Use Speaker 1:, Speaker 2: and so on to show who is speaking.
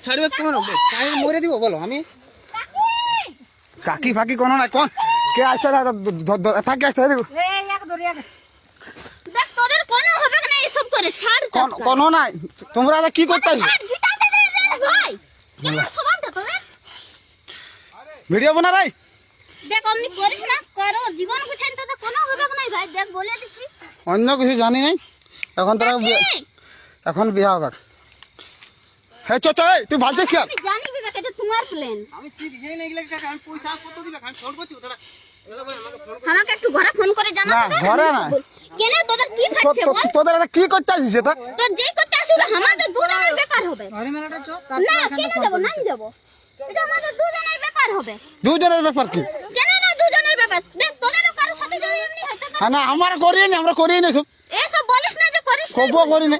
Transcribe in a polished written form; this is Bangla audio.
Speaker 1: ছাড়বে কেমন মরে দিব বলো আমি কাকি ফাকি কোনো না কোন কে আসছে থাকে আসছে
Speaker 2: তোদের কোনো হবে না এসব করে ছাড়
Speaker 1: কোনো নাই তোমরা কি করতে
Speaker 2: ভাই কেন স্বভাবটা তোদের
Speaker 1: ভিডিও বানা রাই
Speaker 2: দেখ অমনি করিস না করো জীবন গুছাইন তো কোনো হবে না ভাই দেখ বলে দিছি
Speaker 1: অন্য কিছু জানি নাই এখন তোরা এখন বিয়া হবে হ্যাঁ চল তুই ভালতে খেয়াল
Speaker 2: আমি জানি বিবেক এটা তোমার প্ল্যান
Speaker 1: আমি ঠিক এই নাই গেলে আমি পয়সা কত দিলে আমি ফোন করছি তোরা
Speaker 2: আমাকে একটু ঘরে ফোন করে জানা
Speaker 1: না ঘরে না
Speaker 2: কেন তোদের কি ফাটছে বল
Speaker 1: তোদের এটা কি করতে আসিস এটা
Speaker 2: তো যে করতে আসলে আমাদের দুজনের ব্যাপার হবে
Speaker 1: ঘরে মেলাটা চল
Speaker 2: না কেন দেব না দেব এটা আমাদের দুজনের ব্যাপার হবে
Speaker 1: দুজনের ব্যাপার কি
Speaker 2: কেন না দুজনের ব্যাপার দেখ তোদেরও কারোর সাথে যদি এমনি হয় তো
Speaker 1: হ্যাঁ না আমার করিয়ে নি আমরা করিয়ে নি সব
Speaker 2: এসব বলিস না যে করিস
Speaker 1: কব করি না